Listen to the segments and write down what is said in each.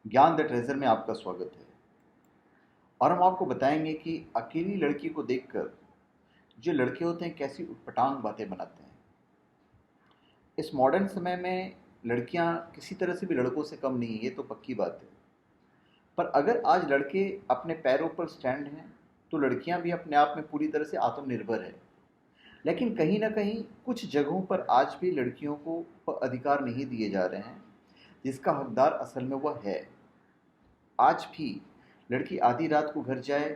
ज्ञान the treasure में आपका स्वागत है। और हम आपको बताएंगे कि अकेली लड़की को देखकर जो लड़के होते हैं कैसी उटपटांग बातें बनाते हैं। इस मॉडर्न समय में लड़कियां किसी तरह से भी लड़कों से कम नहीं है, ये तो पक्की बात है। पर अगर आज लड़के अपने पैरों पर स्टैंड हैं तो लड़कियां भी अपने आप में पूरी तरह से आत्मनिर्भर है। लेकिन कहीं ना कहीं कुछ जगहों पर आज भी लड़कियों को अधिकार नहीं दिए जा रहे हैं, जिसका हकदार असल में वह है। आज भी लड़की आधी रात को घर जाए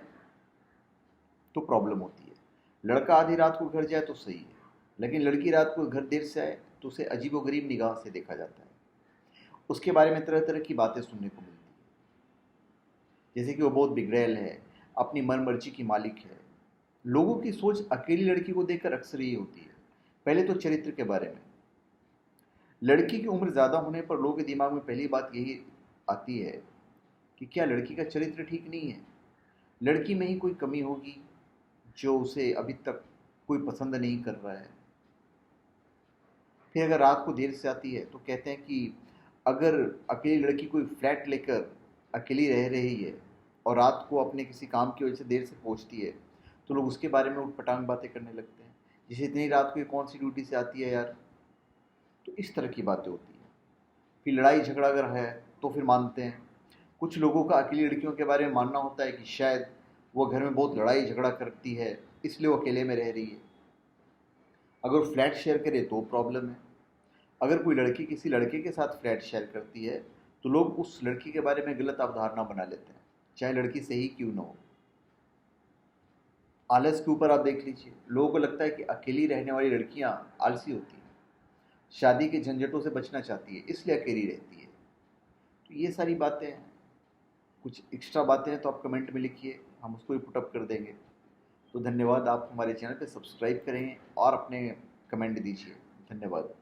तो प्रॉब्लम होती है, लड़का आधी रात को घर जाए तो सही है। लेकिन लड़की रात को घर देर से आए तो उसे अजीबोगरीब निगाह से देखा जाता है। उसके बारे में तरह तरह की बातें सुनने को मिलती है, जैसे कि वो बहुत बिगड़ैल है, अपनी मन मर्जी की मालिक है। लोगों की सोच अकेली लड़की को देखकर अक्सर ये होती है। पहले तो चरित्र के बारे में, लड़की की उम्र ज़्यादा होने पर लोगों के दिमाग में पहली बात यही आती है कि क्या लड़की का चरित्र ठीक नहीं है, लड़की में ही कोई कमी होगी जो उसे अभी तक कोई पसंद नहीं कर रहा है। फिर अगर रात को देर से आती है तो कहते हैं कि अगर अकेली लड़की कोई फ्लैट लेकर अकेली रह रही है और रात को अपने किसी काम की वजह से देर से पहुंचती है तो लोग उसके बारे में उटपटांग बातें करने लगते हैं, जैसे इतनी रात को ये कौन सी ड्यूटी से आती है यार। तो इस तरह की बातें होती हैं। फिर लड़ाई झगड़ा अगर है तो फिर मानते हैं। कुछ लोगों का अकेली लड़कियों के बारे में मानना होता है कि शायद वो घर में बहुत लड़ाई झगड़ा करती है, इसलिए वो अकेले में रह रही है। अगर फ्लैट शेयर करे तो प्रॉब्लम है। अगर कोई लड़की किसी लड़के के साथ फ्लैट शेयर करती है तो लोग उस लड़की के बारे में गलत अवधारणा बना लेते हैं, चाहे लड़की सही क्यों ना हो। आलस के ऊपर आप देख लीजिए, लोगों को लगता है कि अकेली रहने वाली लड़कियां आलसी होती हैं, शादी के झंझटों से बचना चाहती है, इसलिए अकेली रहती है। तो ये सारी बातें हैं। कुछ एक्स्ट्रा बातें हैं तो आप कमेंट में लिखिए, हम उसको भी पुटअप कर देंगे। तो धन्यवाद, आप हमारे चैनल पे सब्सक्राइब करें और अपने कमेंट दीजिए। धन्यवाद।